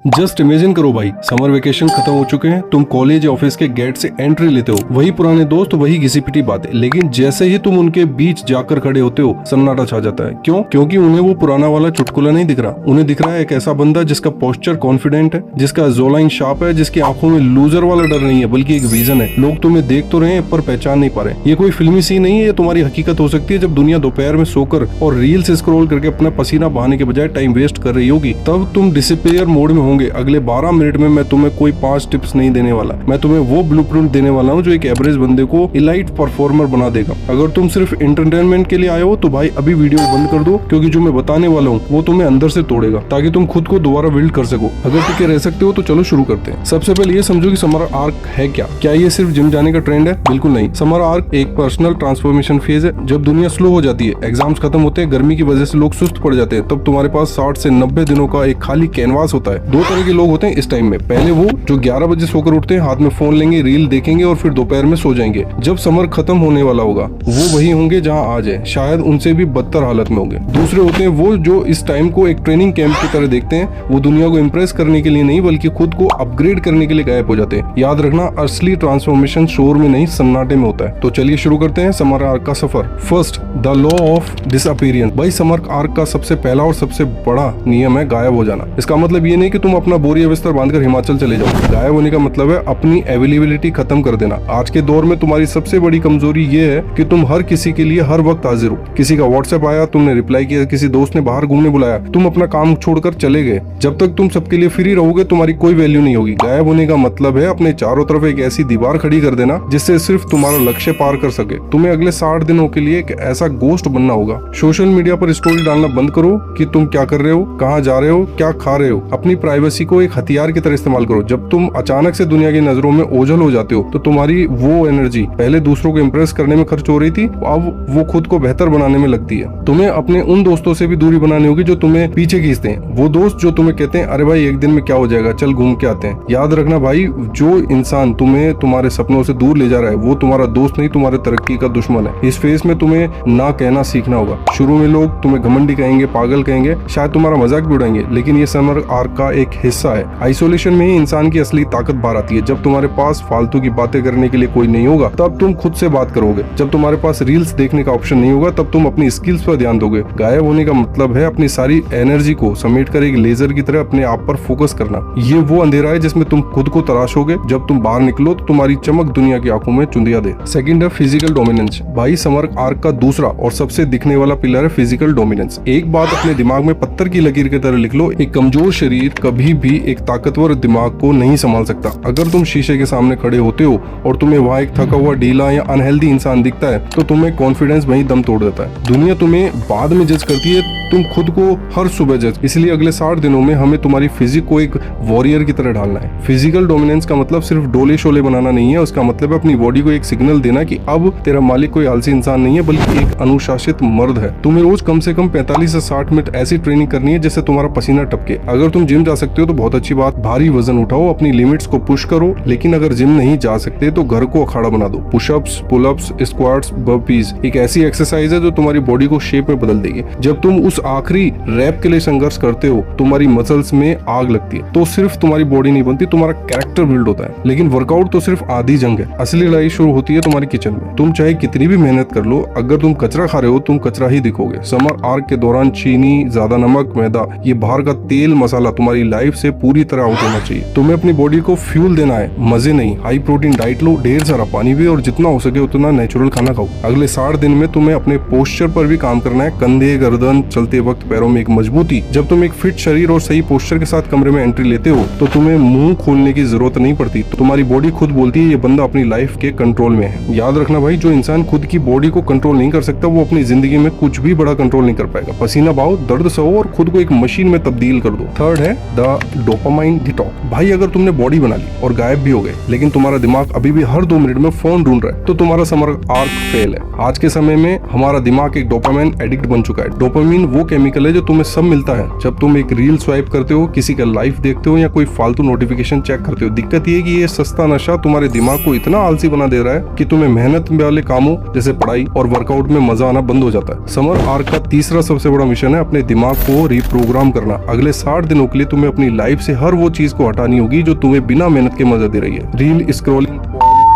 Just imagine करो भाई, summer vacation खत्म हो चुके हैं, तुम कॉलेज या ऑफिस के गेट से एंट्री लेते हो, वही पुराने दोस्त, वही घिसी पिटी बातें, लेकिन जैसे ही तुम उनके बीच जाकर खड़े होते हो सन्नाटा छा जाता है। क्यों? क्योंकि उन्हें वो पुराना वाला चुटकुला नहीं दिख रहा, उन्हें दिख रहा है एक ऐसा बंदा जिसका पोस्चर कॉन्फिडेंट है, जिसका जोलाइन शार्प है, जिसकी आंखों में लूजर वाला डर नहीं है बल्कि एक विजन है। लोग तुम्हें देख तो रहे हैं पर पहचान नहीं पा रहे। ये कोई फिल्मी सीन नहीं है, ये तुम्हारी हकीकत हो सकती है जब दुनिया दोपहर में सोकर और रील्स स्क्रॉल करके अपना पसीना बहाने के बजाय टाइम वेस्ट कर रही होगी। तब तुम डिसअपियर मोड में होंगे। अगले 12 मिनट में मैं तुम्हें कोई 5 टिप्स नहीं देने वाला, मैं तुम्हें वो ब्लूप्रिंट देने वाला हूँ जो एक एवरेज बंदे को इलाइट परफॉर्मर बना देगा। अगर तुम सिर्फ एंटरटेनमेंट के लिए आए हो तो भाई अभी वीडियो बंद कर दो, क्योंकि जो मैं बताने वाला हूँ वो तुम्हें अंदर से तोड़ेगा ताकि तुम खुद को दोबारा बिल्ड कर सको। अगर टिके रह सकते हो तो चलो शुरू करते हैं। सबसे पहले ये समझो कि समर आर्क है क्या ये सिर्फ जिम जाने का ट्रेंड है? बिल्कुल नहीं। समर आर्क एक पर्सनल ट्रांसफॉर्मेशन फेज है। जब दुनिया स्लो हो जाती है, एग्जाम्स खत्म होते हैं, गर्मी की वजह से लोग सुस्त पड़ जाते हैं, तब तुम्हारे पास 60 से 90 दिनों का एक खाली कैनवास होता है। 2 तरह के लोग होते हैं इस टाइम में। पहले वो जो 11 बजे सोकर उठते हैं, हाथ में फोन लेंगे, रील देखेंगे और फिर दोपहर में सो जाएंगे। जब समर खत्म होने वाला होगा वो वही होंगे जहाँ आज है, शायद उनसे भी बदतर हालत में होंगे। दूसरे होते हैं वो जो इस टाइम को एक ट्रेनिंग कैंप की तरह देखते हैं। वो दुनिया को इम्प्रेस करने के लिए नहीं बल्कि खुद को अपग्रेड करने के लिए गायब हो जाते हैं। याद रखना, असली ट्रांसफॉर्मेशन शोर में नहीं सन्नाटे में होता है। तो चलिए शुरू करते हैं समर आर्क का सफर। First, the law of disappearance. भाई समर आर्क का सबसे पहला और सबसे बड़ा नियम है गायब हो जाना। इसका मतलब ये नहीं कि तुम अपना बोरिया बिस्तर बांधकर हिमाचल चले जाओ। गायब होने का मतलब है अपनी अवेलेबिलिटी खत्म कर देना। आज के दौर में तुम्हारी सबसे बड़ी कमजोरी ये है कि तुम हर किसी के लिए हर वक्त हाजिर हो। किसी का व्हाट्सएप आया, तुमने रिप्लाई किया, किसी दोस्त ने बाहर घूमने बुलाया, तुम अपना काम छोड़कर चले गए। जब तक तुम सबके लिए फ्री रहोगे तुम्हारी कोई वैल्यू नहीं होगी। गायब होने का मतलब है अपने चारों तरफ एक ऐसी दीवार खड़ी कर देना जिससे सिर्फ तुम्हारा लक्ष्य पार कर सके। तुम्हें अगले 60 दिनों के लिए एक ऐसा गोस्ट बनना होगा। सोशल मीडिया पर स्टोरी डालना बंद करो कि तुम क्या कर रहे हो, कहाँ जा रहे हो, क्या खा रहे हो। अपनी प्राइवेसी को एक हथियार की तरह इस्तेमाल करो। जब तुम अचानक से दुनिया की नजरों में ओझल हो जाते हो तो तुम्हारी वो एनर्जी पहले दूसरों को इम्प्रेस करने में खर्च हो रही थी, अब वो खुद को बेहतर बनाने में लगती है। तुम्हें अपने उन दोस्तों से भी दूरी बनानी होगी जो तुम्हें पीछे खींचते हैं। वो दोस्त जो तुम्हें कहते हैं अरे भाई एक दिन में क्या हो जाएगा, चल घूम के आते हैं। याद रखना भाई, जो इंसान तुम्हें तुम्हारे सपनों से दूर ले जा रहा है वो तुम्हारा दोस्त नहीं, तुम्हारे तरक्की का दुश्मन है। इस फेज में तुम्हें ना कहना सीखना होगा। शुरू में लोग तुम्हें घमंडी कहेंगे, पागल कहेंगे, शायद तुम्हारा मजाक भी उड़ाएंगे, लेकिन ये समर आर्क का एक हिस्सा है। आइसोलेशन में ही इंसान की असली ताकत बाहर आती है। जब तुम्हारे पास फालतू की बातें करने के लिए कोई नहीं होगा तब तुम खुद से बात करोगे। जब तुम्हारे पास रील्स देखने का ऑप्शन नहीं होगा तब तुम अपनी स्किल्स पर ध्यान दोगे। गायब होने का मतलब है अपनी सारी एनर्जी को समेटकर एक लेजर की तरह अपने आप पर फोकस करना। ये वो अंधेरा है जिसमें तुम खुद को तराशोगे। जब तुम बाहर निकलो तो तुम्हारी चमक दुनिया की आंखों में चुंदिया दे। सेकंड है फिजिकल डोमिनेंस। भाई समर आर्क का दूसरा और सबसे दिखने वाला पिलर है फिजिकल डोमिनेंस। एक बात अपने दिमाग में पत्थर की लकीर की तरह लिख लो, एक कमजोर शरीर कभी भी एक ताकतवर दिमाग को नहीं संभाल सकता। अगर तुम शीशे के सामने खड़े होते हो और तुम्हें वहाँ एक थका हुआ, ढीला या अनहेल्दी इंसान दिखता है तो तुम्हें कॉन्फिडेंस वहीं दम तोड़ देता है। दुनिया तुम्हें बाद में जज करती है, तुम खुद को हर सुबह जज। इसलिए अगले 60 दिनों में हमें तुम्हारी फिजिक को एक वॉरियर की तरह ढालना है। फिजिकल डोमिनेंस का मतलब सिर्फ डोले शोले बनाना नहीं है, उसका मतलब है अपनी बॉडी को एक सिग्नल देना कि अब तेरा मालिक कोई आलसी इंसान नहीं है बल्कि एक अनुशासित मर्द है। तुम्हें रोज कम से कम 45 से 60 मिनट ऐसी ट्रेनिंग करनी है जिससे तुम्हारा पसीना टपके। अगर तुम जिम जा सकते हो तो बहुत अच्छी बात, भारी वजन उठाओ, अपनी लिमिट्स को पुश करो। लेकिन अगर जिम नहीं जा सकते तो घर को अखाड़ा बना दो। पुशअप्स, पुलअप्स, स्क्वाट्स, बर्पीज एक ऐसी एक्सरसाइज है जो तुम्हारी बॉडी को शेप में बदल देगी। जब तुम उस आखिरी रैप के लिए संघर्ष करते हो तुम्हारी मसल्स में आग लगती है। तो सिर्फ तुम्हारी बॉडी नहीं बनती, तुम्हारा कैरेक्टर बिल्ड होता है। लेकिन वर्कआउट तो सिर्फ आधी जंग है, असली लड़ाई शुरू होती है तुम्हारी किचन में। तुम चाहे कितनी भी मेहनत कर लो, अगर तुम कचरा खा रहे हो तुम कचरा ही दिखोगे। समर आर्क के दौरान चीनी, ज्यादा नमक, मैदा, ये बाहर का तेल मसाला तुम्हारी लाइफ से पूरी तरह आउट होना चाहिए। तुम्हें अपनी बॉडी को फ्यूल देना है, मजे नहीं। हाई प्रोटीन डाइट लो, ढेर सारा पानी भी और जितना हो सके उतना नेचुरल खाना खाओ। अगले 60 दिन में तुम्हें अपने पोस्चर पर भी काम करना है। कंधे, गर्दन, चलते वक्त पैरों में एक मजबूती। जब तुम एक फिट शरीर और सही पोस्चर के साथ कमरे में एंट्री लेते हो तो तुम्हें मुंह खोलने की जरूरत नहीं पड़ती। तो तुम्हारी बॉडी खुद बोलती है ये बंदा अपनी लाइफ के कंट्रोल में है। याद रखना भाई, जो इंसान खुद की बॉडी को कंट्रोल नहीं कर सकता वो अपनी जिंदगी में कुछ भी बड़ा कंट्रोल नहीं कर पाएगा। पसीना बहाओ, दर्द सहो और खुद को एक मशीन में तब्दील कर दो। थर्ड है द डोपामाइन डिटॉक्स। भाई अगर तुमने बॉडी बना ली और गायब भी हो गए लेकिन तुम्हारा दिमाग अभी भी हर 2 मिनट में फोन ढूंढ रहा है तो तुम्हारा समर आर्क फेल है। आज के समय में हमारा दिमाग एक डोपामाइन एडिक्ट बन चुका है। डोपामाइन वो केमिकल है जो तुम्हें सब मिलता है जब तुम एक रील स्वाइप करते हो, किसी का लाइफ देखते हो या कोई फालतू नोटिफिकेशन चेक करते हो। दिक्कत ये है कि ये सस्ता नशा तुम्हारे दिमाग को इतना आलसी बना दे रहा है कि तुम्हें मेहनत वाले कामों जैसे पढ़ाई और वर्कआउट में मजा आना बंद हो जाता है। समर आर्क का तीसरा सबसे बड़ा मिशन है अपने दिमाग को रिप्रोग्राम करना। अगले 60 दिनों के लिए तुम्हें अपनी लाइफ से हर वो चीज को हटानी होगी जो तुम्हें बिना मेहनत के मजा दे रही है। रील स्क्रॉलिंग,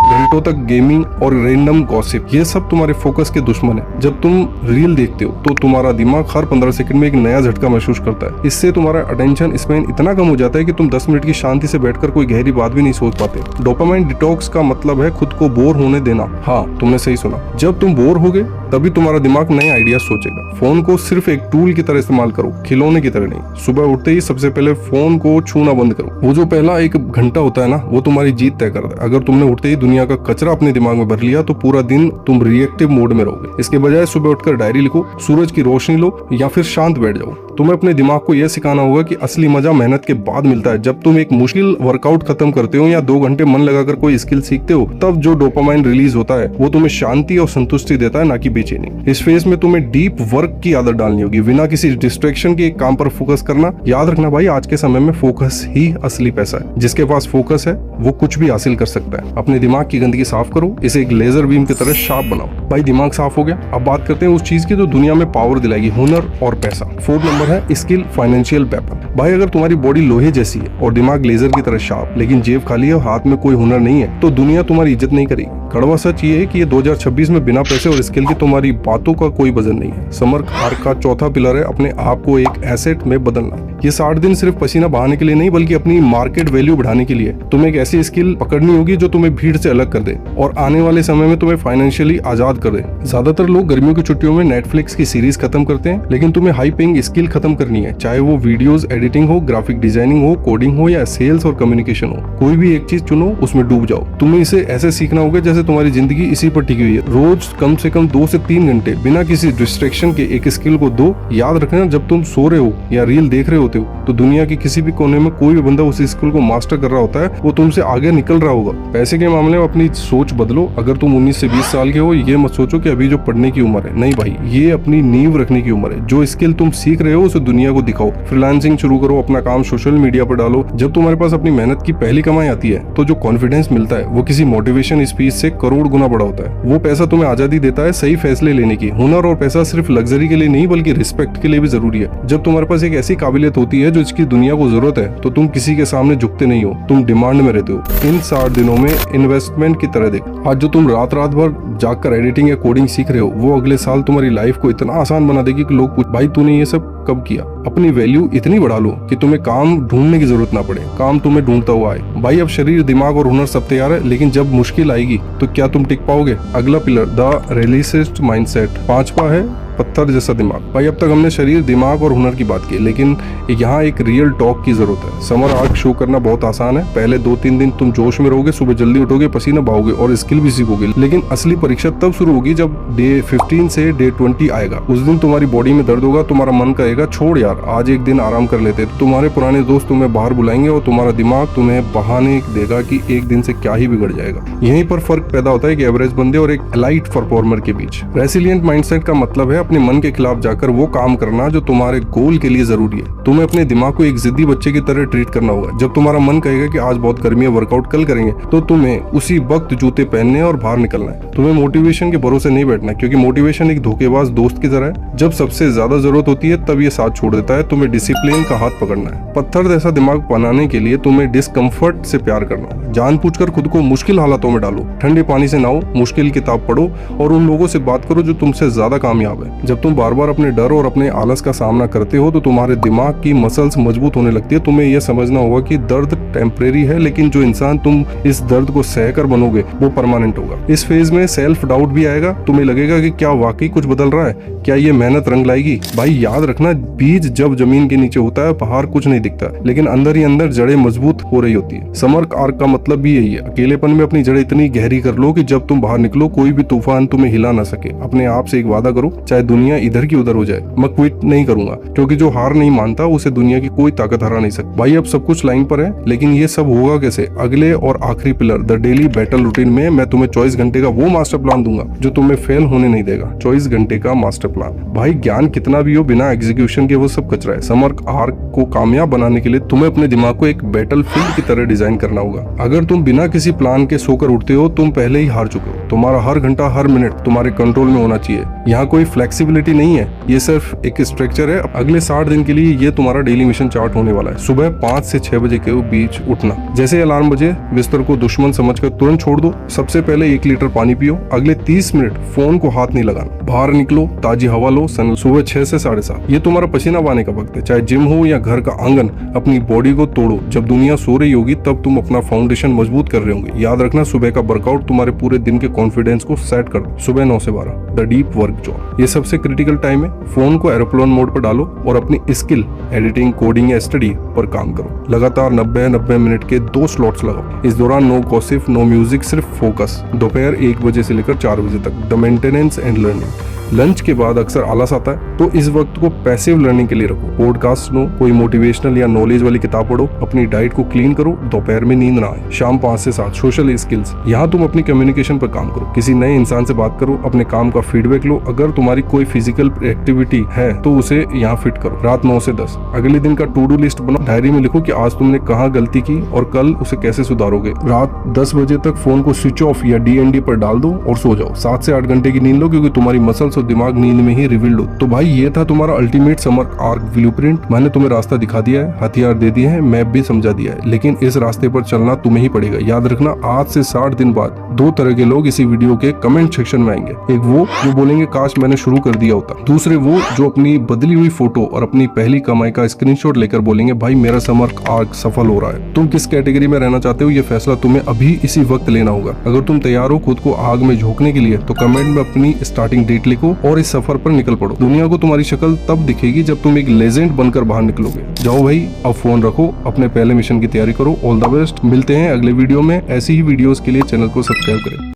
घंटों तक गेमिंग और रैंडम गॉसिप, ये सब तुम्हारे फोकस के दुश्मन है। जब तुम रील देखते हो तो तुम्हारा दिमाग हर 15 सेकंड में एक नया झटका महसूस करता है। इससे तुम्हारा अटेंशन स्पैन इतना कम हो जाता है कि तुम 10 मिनट की शांति से बैठकर कोई गहरी बात भी नहीं सोच पाते। डोपामाइन डिटॉक्स का मतलब है खुद को बोर होने देना। हाँ, तुमने सही सुना। जब तुम बोर होगे तभी तुम्हारा दिमाग नए आइडिया सोचेगा। फोन को सिर्फ एक टूल की तरह इस्तेमाल करो, खिलौने की तरह नहीं। सुबह उठते ही सबसे पहले फोन को छूना बंद करो। वो जो पहला 1 घंटा होता है ना, वो तुम्हारी जीत तय करता है। अगर तुमने उठते ही दुनिया का कचरा अपने दिमाग में भर लिया तो पूरा दिन तुम रिएक्टिव मोड में रहोगे। इसके बजाय सुबह उठकर डायरी लिखो, सूरज की रोशनी लो या फिर शांत बैठ जाओ। तुम्हें अपने दिमाग को यह सिखाना होगा कि असली मजा मेहनत के बाद मिलता है। जब तुम एक मुश्किल वर्कआउट खत्म करते हो या 2 घंटे मन लगाकर कोई स्किल सीखते हो, तब जो डोपामाइन रिलीज होता है वो तुम्हें शांति और संतुष्टि देता है, ना कि बेचैनी। इस फेज में तुम्हें डीप वर्क की आदत डालनी होगी, बिना किसी डिस्ट्रैक्शन के एक काम पर फोकस करना। याद रखना भाई, आज के समय में फोकस ही असली पैसा है। जिसके पास फोकस है वो कुछ भी हासिल कर सकता है। अपने दिमाग की गंदगी साफ करो, इसे एक लेजर बीम की तरह शार्प बनाओ। भाई दिमाग साफ हो गया, अब बात करते हैं उस चीज की जो दुनिया में पावर दिलाएगी, हुनर और पैसा। 4th नंबर है स्किल, फाइनेंशियल वेपन। भाई अगर तुम्हारी बॉडी लोहे जैसी है और दिमाग लेजर की तरह शार्प, लेकिन जेब खाली है और हाथ में कोई हुनर नहीं है, तो दुनिया तुम्हारी इज्जत नहीं करेगी। कड़वा सच ये है कि ये 2026 में बिना पैसे और स्किल की तुम्हारी बातों का कोई वजन नहीं है। समर आर्क का चौथा पिलर है अपने आप को एक एसेट में बदलना। ये 60 दिन सिर्फ पसीना बहाने के लिए नहीं, बल्कि अपनी मार्केट वैल्यू बढ़ाने के लिए। तुम्हें एक ऐसी स्किल पकड़नी होगी जो तुम्हें भीड़ से अलग कर दे और आने वाले समय में तुम्हें फाइनेंशियली आजाद कर दे। ज्यादातर लोग गर्मियों की छुट्टियों में नेटफ्लिक्स की सीरीज खत्म करते हैं, लेकिन तुम्हें हाई पेइंग स्किल खत्म करनी है। चाहे वो वीडियोस एडिटिंग हो, ग्राफिक डिजाइनिंग हो, कोडिंग हो या सेल्स और कम्युनिकेशन हो, कोई भी एक चीज चुनो, उसमें डूब जाओ। तुम्हें इसे ऐसे सीखना होगा जैसे तुम्हारी जिंदगी इसी पर टिकी हुई है। रोज कम से कम 2 से 3 घंटे बिना किसी डिस्ट्रैक्शन के एक स्किल को दो। याद रखना, जब तुम सो रहे हो या रील देख रहे होते हो तो दुनिया के किसी भी कोने में कोई भी बंदा उस स्किल को मास्टर कर रहा होता है, वो तुमसे आगे निकल रहा होगा। पैसे के मामले में अपनी सोच बदलो। अगर तुम 19 से 20 साल के हो, ये मत सोचो कि अभी जो पढ़ने की उम्र है। नहीं भाई, ये अपनी नींव रखने की उम्र है। जो स्किल तुम सीख रहे हो उसे दुनिया को दिखाओ। फ्रीलांसिंग शुरू करो, अपना काम सोशल मीडिया पर डालो। जब तुम्हारे पास अपनी मेहनत की पहली कमाई आती है तो जो कॉन्फिडेंस मिलता है वो किसी मोटिवेशन स्पीच से करोड़ गुना बड़ा होता है। वो पैसा तुम्हें आजादी देता है सही फैसले लेने की। हुनर और पैसा सिर्फ लग्जरी के लिए नहीं बल्कि रिस्पेक्ट के लिए भी जरूरी है। जब तुम्हारे पास एक ऐसी काबिलियत होती है जो इसकी दुनिया को जरूरत है, तो तुम किसी के सामने झुकते नहीं हो, तुम डिमांड में रहते हो। इन 60 दिनों में इन्वेस्टमेंट की तरह देखो। आज जो तुम रात भर जाकर एडिटिंग या कोडिंग सीख रहे हो, वो अगले साल तुम्हारी लाइफ को इतना आसान बना देगी कि लोग पूछ, भाई तूने ये सब कब किया? अपनी वैल्यू इतनी बढ़ा लो कि तुम्हें काम ढूंढने की जरूरत ना पड़े, काम तुम्हें ढूंढता हुआ आए। भाई अब शरीर, दिमाग और हुनर सब तैयार है, लेकिन जब मुश्किल आएगी तो क्या तुम टिक पाओगे? अगला पिलर, द रियलिस्टिक माइंडसेट। 5वां है पत्थर जैसा दिमाग। भाई अब तक हमने शरीर, दिमाग और हुनर की बात की, लेकिन यहाँ एक रियल टॉक की जरूरत है। समर आर्क शो करना बहुत आसान है। पहले 2-3 दिन तुम जोश में रहोगे, सुबह जल्दी उठोगे, पसीना बहाओगे और स्किल भी सीखोगे। लेकिन असली परीक्षा तब शुरू होगी जब डे 15 से डे 20 आएगा। उस दिन तुम्हारी बॉडी में दर्द होगा, तुम्हारा मन कहेगा छोड़ यार, आज एक दिन आराम कर लेते। तुम्हारे पुराने दोस्त तुम्हें बाहर बुलाएंगे और तुम्हारा दिमाग तुम्हें बहाने देगा कि एक दिन से क्या ही बिगड़ जाएगा। यहीं पर फर्क पैदा होता है कि एवरेज बंदे और एक एलाइट परफॉर्मर के बीच। रेसिलिएंट माइंडसेट का मतलब है अपने मन के खिलाफ जाकर वो काम करना जो तुम्हारे गोल के लिए जरूरी है। तुम्हें अपने दिमाग को एक जिद्दी बच्चे की तरह ट्रीट करना होगा। जब तुम्हारा मन कहेगा कि आज बहुत गर्मी है, वर्कआउट कल करेंगे, तो तुम्हें उसी वक्त जूते पहनने और बाहर निकलना है। तुम्हें मोटिवेशन के भरोसे नहीं बैठना, क्योंकि मोटिवेशन एक धोखेबाज दोस्त की तरह है। जब सबसे ज्यादा जरूरत होती है तब ये साथ छोड़ देता है। तुम्हें डिसिप्लिन का हाथ पकड़ना है। पत्थर जैसा दिमाग बनाने के लिए तुम्हें डिस्कम्फर्ट से प्यार करना है। जानबूझकर खुद को मुश्किल हालातों में डालो, ठंडे पानी से नहाओ, मुश्किल किताब पढ़ो और उन लोगों से बात करो जो तुमसे ज्यादा कामयाब है। जब तुम बार बार अपने डर और अपने आलस का सामना करते हो तो तुम्हारे दिमाग की मसल्स मजबूत होने लगती है। तुम्हें यह समझना होगा कि दर्द टेम्परेरी है, लेकिन जो इंसान तुम इस दर्द को सहकर बनोगे वो परमानेंट होगा। इस फेज में सेल्फ डाउट भी आएगा। तुम्हें लगेगा कि क्या वाकई कुछ बदल रहा है, क्या ये मेहनत रंग लाएगी? भाई याद रखना, बीज जब जमीन के नीचे होता है बाहर कुछ नहीं दिखता, लेकिन अंदर ही अंदर जड़ें मजबूत हो रही होती है। समर आर्क का मतलब भी यही है। अकेलेपन में अपनी जड़ें इतनी गहरी कर लो कि जब तुम बाहर निकलो कोई भी तूफान तुम्हें हिला ना सके। अपने आप से एक वादा करो, चाहे दुनिया इधर की उधर हो जाए, मैं क्विट नहीं करूंगा, क्योंकि जो हार नहीं मानता उसे दुनिया की कोई ताकत हरा नहीं सकती। भाई अब सब कुछ लाइन पर है, लेकिन ये सब होगा कैसे? अगले और आखिरी pillar the daily battle routine में मैं तुम्हें 24 घंटे का वो मास्टर प्लान दूंगा जो तुम्हें फेल होने नहीं देगा। 24 घंटे का मास्टर प्लान। भाई ज्ञान कितना भी हो, बिना एग्जीक्यूशन के वो सब कचरा है। समर आर्क को कामयाब बनाने के लिए तुम्हें अपने दिमाग को एक बैटल फील्ड की तरह डिजाइन करना होगा। अगर तुम बिना किसी प्लान के सोकर उठते हो, तुम पहले ही हार चुके हो। तुम्हारा हर घंटा हर मिनट तुम्हारे कंट्रोल में होना चाहिए। यहाँ कोई फ्लेक्सिबिलिटी नहीं है, ये सिर्फ एक स्ट्रक्चर है। अगले 60 दिन के लिए ये तुम्हारा डेली मिशन चार्ट होने वाला है। सुबह 5 से 6 बजे के बीच उठना, जैसे अलार्म बजे बिस्तर को दुश्मन समझकर तुरंत छोड़ दो। सबसे पहले 1 लीटर पानी पियो। अगले 30 मिनट फोन को हाथ नहीं लगाना। बाहर निकलो, ताजी हवा लो। सुबह 6 से 7:30 ये तुम्हारा पसीना बहाने का वक्त है। चाहे जिम हो या घर का आंगन, अपनी बॉडी को तोड़ो। जब दुनिया सो रही होगी तब तुम अपना फाउंडेशन मजबूत कर रहे होंगे। याद रखना, सुबह का वर्कआउट तुम्हारे पूरे दिन के कॉन्फिडेंस को सेट कर दो। सुबह 9 से 12 द डीप वर्क जॉब, ये सबसे क्रिटिकल टाइम है। फोन को एरोप्लेन मोड पर डालो और अपनी स्किल एडिटिंग, कोडिंग या स्टडी पर काम करो। लगातार 90 मिनट के 2 स्लॉट्स लगाओ। इस दौरान नो गॉसिप, नो म्यूजिक, सिर्फ फोकस। दोपहर 1 बजे से लेकर 4 बजे तक the maintenance and learning. Lunch के बाद अक्सर आलस आता है, तो इस वक्त को पैसिव लर्निंग के लिए रखो। पॉडकास्ट सुनो, कोई मोटिवेशनल या नॉलेज वाली किताब पढ़ो। अपनी डाइट को क्लीन करो। दोपहर में नींद ना आए। शाम 5 से 7 सोशल स्किल्स, यहाँ तुम अपनी कम्युनिकेशन पर काम करो। किसी नए इंसान से बात करो। अपने काम का फीडबैक लो। अगर तुम्हारी कोई फिजिकल एक्टिविटी है तो उसे यहाँ फिट करो। रात 9 से 10 अगले दिन का टू डू लिस्ट बनाओ। डायरी में लिखो कि आज तुमने कहाँ गलती की और कल उसे कैसे सुधारोगे। रात 10 बजे तक फोन को स्विच ऑफ या DND पर डाल दो और सो जाओ। 7 से 8 घंटे की नींद लो, क्योंकि तुम्हारी मसल्स और दिमाग नींद में ही रिवील्ड हो। तो भाई ये था तुम्हारा अल्टीमेट समर आर्क ब्लूप्रिंट। मैंने तुम्हें रास्ता दिखा दिया है, हथियार दे दिए हैं, मैप भी समझा दिया है, लेकिन इस रास्ते पर चलना तुम्हें ही पड़ेगा। याद रखना, आज से 60 दिन बाद 2 तरह के लोग इसी वीडियो के कमेंट सेक्शन में आएंगे। एक वो जो बोलेंगे काश मैंने शुरू कर दिया होता। दूसरे वो जो अपनी बदली हुई फोटो और अपनी पहली कमाई का स्क्रीनशॉट लेकर बोलेंगे भाई मेरा समर आर्क सफल हो रहा है। तुम किस कैटेगरी में रहना चाहते हो, ये फैसला तुम्हें अभी इसी वक्त लेना होगा। अगर तुम तैयार हो खुद को आग में झोंकने के लिए, तो कमेंट में अपनी स्टार्टिंग डेट लिखो और इस सफर पर निकल पड़ो। दुनिया को तुम्हारी शक्ल तब दिखेगी जब तुम एक लेजेंड बनकर बाहर निकलोगे। जाओ भाई, अब फोन रखो, अपने पहले मिशन की तैयारी करो। All the best. मिलते हैं अगले वीडियो में। ऐसी ही वीडियोस के लिए चैनल को सब्सक्राइब करें।